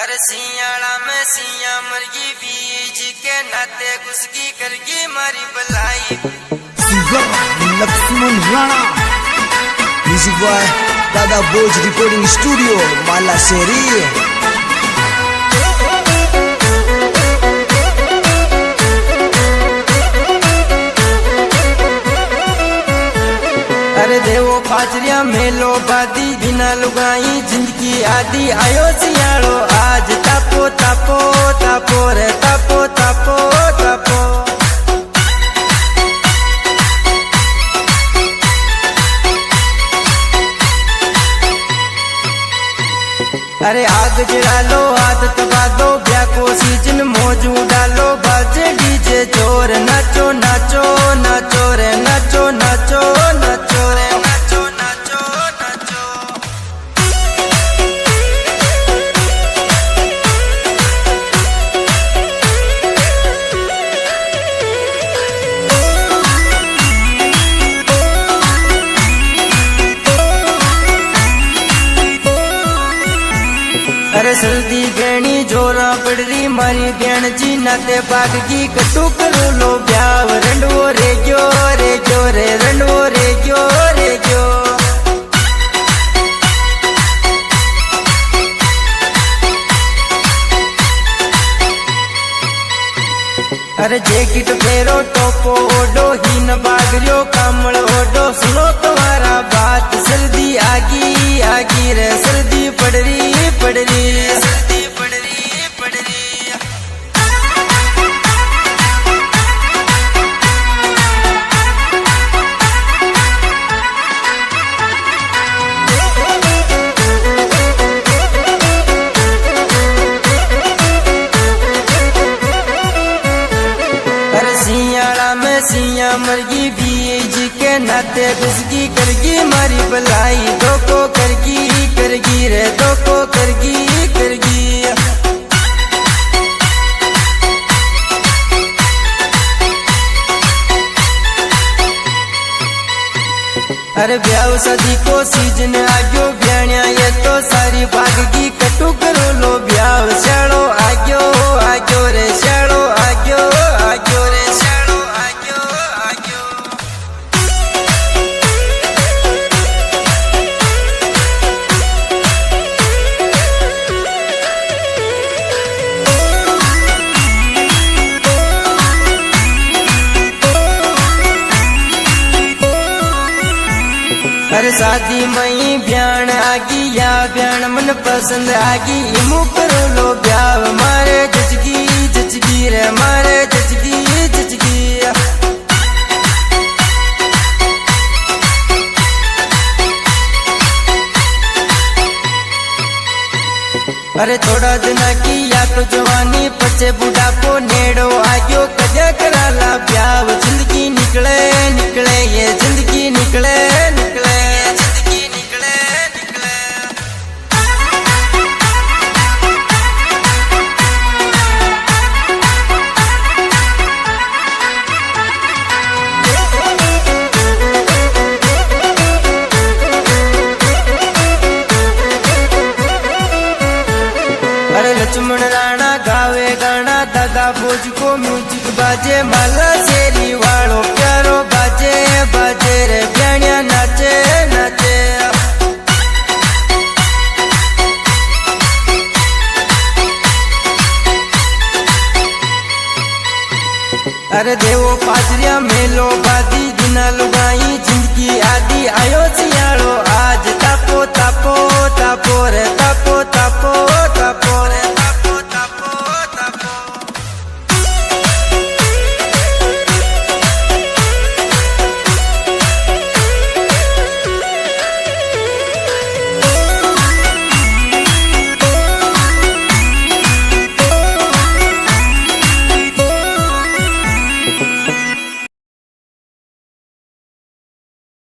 अरे सियाड़ा में सिया मरगी बीज के नाते घुसगी करगी मारी बलाई। Singer Lakshman Rana, music by दादा बोज, रिकॉर्डिंग स्टूडियो माला शेरी। अरे देवो पाचरिया मेलो बादी बिना लुगाई जिंदगी आदि आयो सियाड़ो आज तापो तापो तापो रे तापो तापो तापो। अरे आग जला लो आदत बादो ब्याह को सीजन मौजू डालो बाजे डीजे जोर नाचो नाचो नाचो रे नाचो नाचो नाचो रे नाचो नाचो नाचो। अरे सर्दी गहनी जोरा पड़ रही मारी बहन जी नाते बाग की कटू करू लो ब्याव रंडवो रे गयो रे रंडवो रे गयो रे गयो। अरे जैकेट फेरो टोपो ओडो ही न बागरियो कामल ओडो सुनो तुम्हारा बात सर्दी आगी आगी रे सर्दी पड़ रही सर्दी पड़ रही पड़ रही। सियाड़ा में सिया मरगी बीज के नाते घुसगी करगी मारी बलाई दो को करगी रे दो को करगी। अरे ब्याह सदी को सीजन आग्यो ब्याणिया ये तो सारी भागगी कटू करो लो ब्याह श्यालो आग्यो आग्यो रे श्यालो आग्यो आग्यो रे श्यालो आग्यो आग्यो। अरे शादी मई ब्याण आगी या ब्याण मन पसंद आगी इमू करो लो ब्याह मारे जचगी रे मारे जचगी। अरे थोड़ा दिना की या तो जवानी पचे बुढ़ापो नेड़ो आग्यो कद्या कराला ब्याह जिंदगी निकले निकले ये जिंदगी निकले निकले जिंदगी निकले निकले। अरे लक्ष्मण राणा गावे गाना दादा बोज को म्यूजिक बाजे माला शेरी वालो प्यारो बाजे बाजे रे ब्याणिया नाचे नाचे। अरे देवो पाजरिया मेलो बादी दिना लुगाई